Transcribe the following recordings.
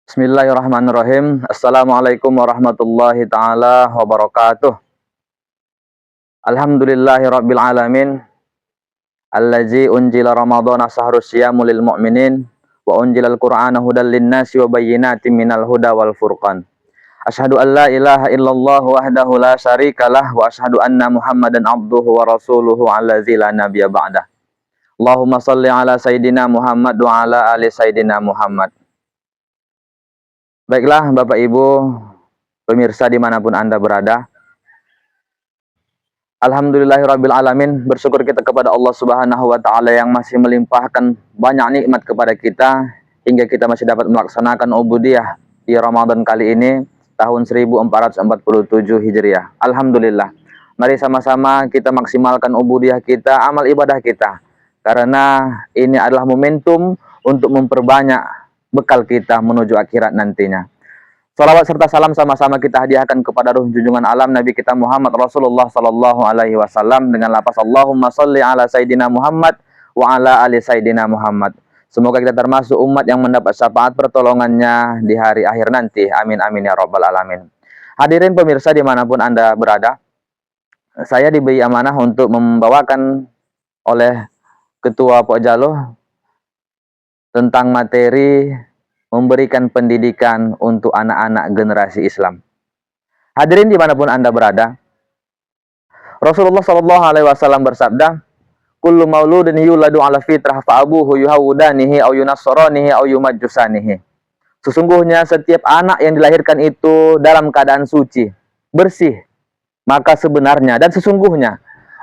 Bismillahirrahmanirrahim. Assalamualaikum warahmatullahi taala wabarakatuh. Alhamdulillahi rabbil alamin. Allazi unjila ramadhana sahrus siyamul lil mu'minin wa unjilal qur'ana hudal linnasi wa bayyinatin minal huda wal furqan. Asyhadu an la ilaha illallah wahdahu la syarikalah wa asyhadu anna Muhammadan abduhu wa rasuluhu allazi la nabiyya ba'dah. Allahumma shalli ala sayidina Muhammad wa ala ali sayidina Muhammad. Baiklah Bapak Ibu, pemirsa dimanapun Anda berada. Alhamdulillahirabbil alamin, bersyukur kita kepada Allah Subhanahu wa taala yang masih melimpahkan banyak nikmat kepada kita hingga kita masih dapat melaksanakan ubudiyah di Ramadan kali ini tahun 1447 Hijriah. Alhamdulillah. Mari sama-sama kita maksimalkan ubudiyah kita, amal ibadah kita. Karena ini adalah momentum untuk memperbanyak bekal kita menuju akhirat nantinya. Salawat serta salam sama-sama kita hadiahkan kepada ruh junjungan alam Nabi kita Muhammad Rasulullah sallallahu alaihi wasallam dengan lafaz Allahumma shalli ala sayidina Muhammad wa ala ali sayidina Muhammad. Semoga kita termasuk umat yang mendapat syafaat pertolongannya di hari akhir nanti. Amin amin ya rabbal alamin. Hadirin pemirsa dimanapun Anda berada, saya diberi amanah untuk membawakan oleh Ketua Pokjaluh tentang materi memberikan pendidikan untuk anak-anak generasi Islam. Hadirin dimanapun Anda berada, Rasulullah Shallallahu Alaihi Wasallam bersabda, "Kullu mauludin yuladu ala fitrah fa abuhu yuhawudanihi au yunassaranihi au yumajjusanihi." Sesungguhnya setiap anak yang dilahirkan itu dalam keadaan suci, bersih, maka sebenarnya dan sesungguhnya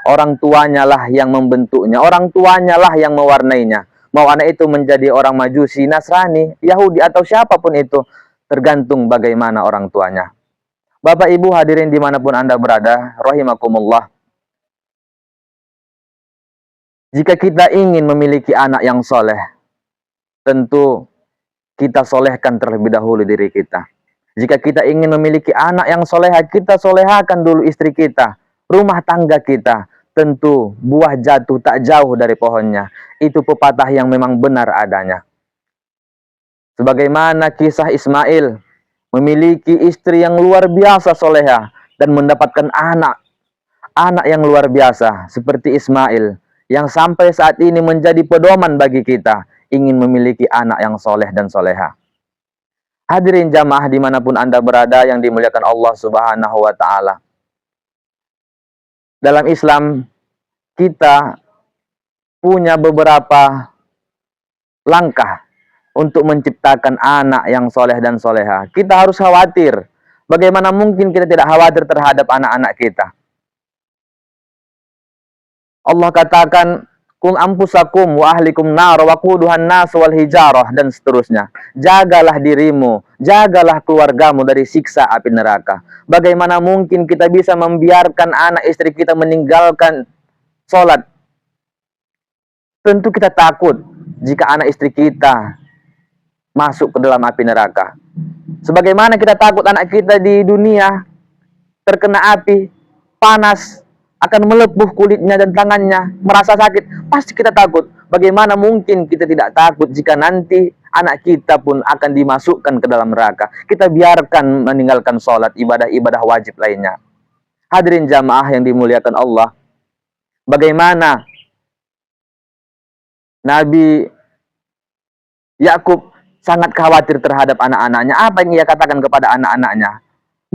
orang tuanya lah yang membentuknya, orang tuanya lah yang mewarnainya. Mau anak itu menjadi orang Majusi, Nasrani, Yahudi atau siapapun itu, tergantung bagaimana orang tuanya. Bapak Ibu hadirin dimanapun Anda berada, rahimakumullah. Jika kita ingin memiliki anak yang soleh, tentu kita solehkan terlebih dahulu diri kita. Jika kita ingin memiliki anak yang soleha, kita solehakan dulu istri kita, rumah tangga kita. Tentu buah jatuh tak jauh dari pohonnya. Itu pepatah yang memang benar adanya. Sebagaimana kisah Ismail memiliki istri yang luar biasa soleha dan mendapatkan anak yang luar biasa seperti Ismail yang sampai saat ini menjadi pedoman bagi kita ingin memiliki anak yang soleh dan soleha. Hadirin jamaah dimanapun Anda berada yang dimuliakan Allah Subhanahu wa ta'ala. Dalam Islam, kita punya beberapa langkah untuk menciptakan anak yang soleh dan soleha. Kita harus khawatir. Bagaimana mungkin kita tidak khawatir terhadap anak-anak kita? Allah katakan, "Qul anfusakum wa ahlikum nar wa quduhan nas wal hijarah," dan seterusnya. Jagalah dirimu, jagalah keluargamu dari siksa api neraka. Bagaimana mungkin kita bisa membiarkan anak istri kita meninggalkan sholat? Tentu kita takut jika anak istri kita masuk ke dalam api neraka. Sebagaimana kita takut anak kita di dunia terkena api, panas, akan melepuh kulitnya dan tangannya, merasa sakit. Pasti kita takut. Bagaimana mungkin kita tidak takut jika nanti anak kita pun akan dimasukkan ke dalam neraka. Kita biarkan meninggalkan sholat, ibadah-ibadah wajib lainnya. Hadirin jamaah yang dimuliakan Allah, bagaimana Nabi Yakub sangat khawatir terhadap anak-anaknya. Apa yang ia katakan kepada anak-anaknya?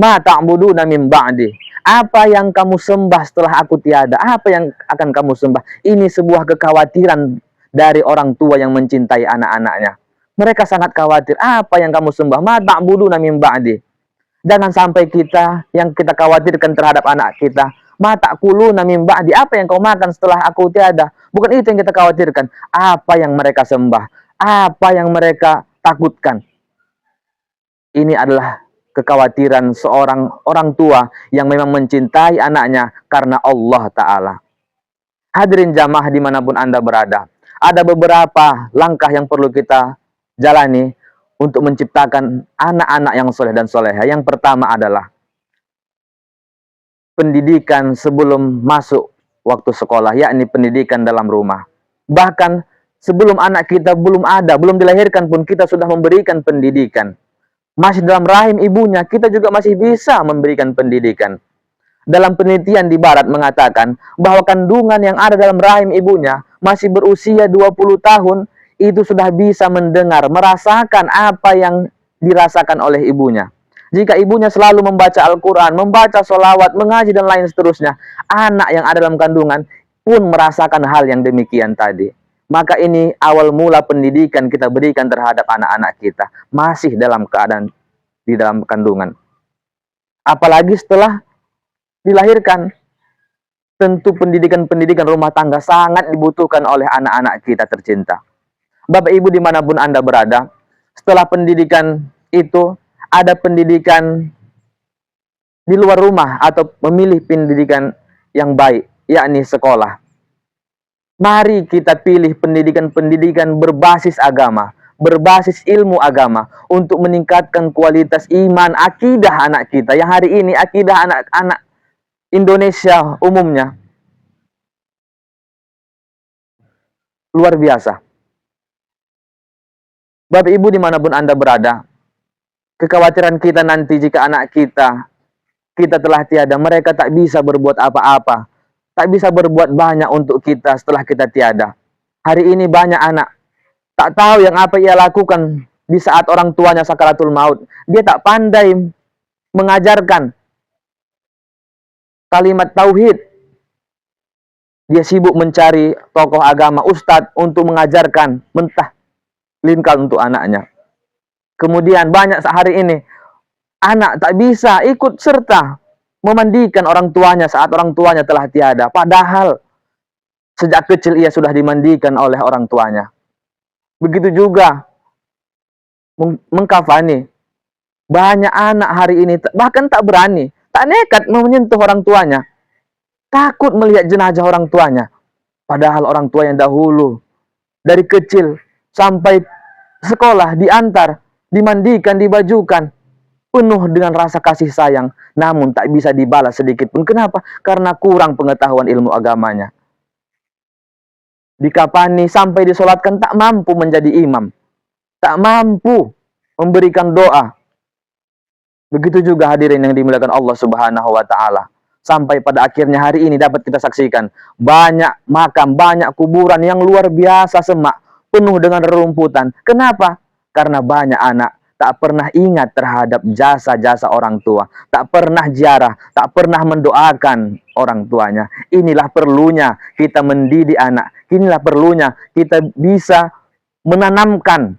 "Ma ta'buduna min ba'di." Apa yang kamu sembah setelah aku tiada? Apa yang akan kamu sembah? Ini sebuah kekhawatiran dari orang tua yang mencintai anak-anaknya. Mereka sangat khawatir. Apa yang kamu sembah? Ma ta'buduna min ba'di. Jangan sampai kita yang kita khawatirkan terhadap anak kita, ma ta'kuluna min ba'di. Apa yang kau makan setelah aku tiada? Bukan itu yang kita khawatirkan. Apa yang mereka sembah? Apa yang mereka takutkan? Ini adalah kekhawatiran seorang orang tua yang memang mencintai anaknya karena Allah Ta'ala. Hadirin jamaah dimanapun Anda berada, ada beberapa langkah yang perlu kita jalani untuk menciptakan anak-anak yang soleh dan soleha. Yang pertama adalah pendidikan sebelum masuk waktu sekolah, yakni pendidikan dalam rumah. Bahkan sebelum anak kita belum dilahirkan pun kita sudah memberikan pendidikan. masih dalam rahim ibunya, kita juga masih bisa memberikan pendidikan. Dalam penelitian di barat mengatakan bahwa kandungan yang ada dalam rahim ibunya masih berusia 20 tahun, itu sudah bisa mendengar, merasakan apa yang dirasakan oleh ibunya. Jika ibunya selalu membaca Al-Quran, membaca sholawat, mengaji dan lain seterusnya, anak yang ada dalam kandungan pun merasakan hal yang demikian tadi. Maka ini awal mula pendidikan kita berikan terhadap anak-anak kita, masih dalam keadaan di dalam kandungan. Apalagi setelah dilahirkan, tentu pendidikan-pendidikan rumah tangga sangat dibutuhkan oleh anak-anak kita tercinta. Bapak Ibu dimanapun Anda berada, setelah pendidikan itu ada pendidikan di luar rumah atau memilih pendidikan yang baik, yakni sekolah. Mari kita pilih pendidikan-pendidikan berbasis agama, berbasis ilmu agama untuk meningkatkan kualitas iman, akidah anak kita. Yang hari ini akidah anak-anak Indonesia umumnya luar biasa. Bapak Ibu dimanapun Anda berada, kekhawatiran kita nanti jika anak kita telah tiada, mereka tak bisa berbuat apa-apa, tak bisa berbuat banyak untuk kita setelah kita tiada. Hari ini banyak anak tak tahu yang apa ia lakukan di saat orang tuanya sakaratul maut. Dia tak pandai mengajarkan kalimat tauhid. Dia sibuk mencari tokoh agama, ustadz untuk mengajarkan mentahlinkan untuk anaknya. Kemudian banyak hari ini anak tak bisa ikut serta memandikan orang tuanya saat orang tuanya telah tiada. Padahal sejak kecil ia sudah dimandikan oleh orang tuanya. Begitu juga mengkafani. Banyak anak hari ini bahkan tak berani, tak nekat menyentuh orang tuanya. Takut melihat jenazah orang tuanya. Padahal orang tua yang dahulu dari kecil sampai sekolah diantar, dimandikan, dibajukan, penuh dengan rasa kasih sayang, namun tak bisa dibalas sedikit pun. Kenapa? Karena kurang pengetahuan ilmu agamanya. Dikapani sampai disolatkan tak mampu menjadi imam, tak mampu memberikan doa. Begitu juga hadirin yang dimuliakan Allah Subhanahu wa taala. Sampai pada akhirnya hari ini dapat kita saksikan banyak makam, banyak kuburan yang luar biasa semak, penuh dengan rerumputan. Kenapa? Karena banyak anak tak pernah ingat terhadap jasa-jasa orang tua, tak pernah ziarah, tak pernah mendoakan orang tuanya. Inilah perlunya kita mendidik anak, inilah perlunya kita bisa menanamkan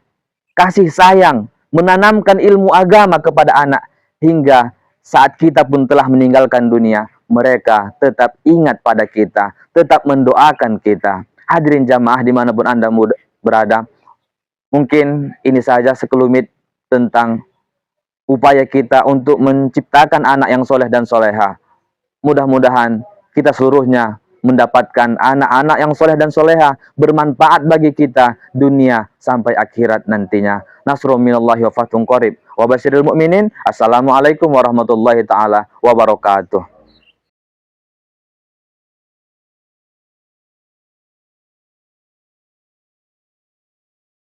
kasih sayang, menanamkan ilmu agama kepada anak, hingga saat kita pun telah meninggalkan dunia, mereka tetap ingat pada kita, tetap mendoakan kita. Hadirin jamaah dimanapun Anda berada, mungkin ini saja sekelumit tentang upaya kita untuk menciptakan anak yang soleh dan soleha. Mudah-mudahan kita seluruhnya mendapatkan anak-anak yang soleh dan soleha, bermanfaat bagi kita dunia sampai akhirat nantinya. Nasrul minallahi wa fathun qarib wa basyiril mu'minin. Assalamualaikum warahmatullahi taala wabarakatuh.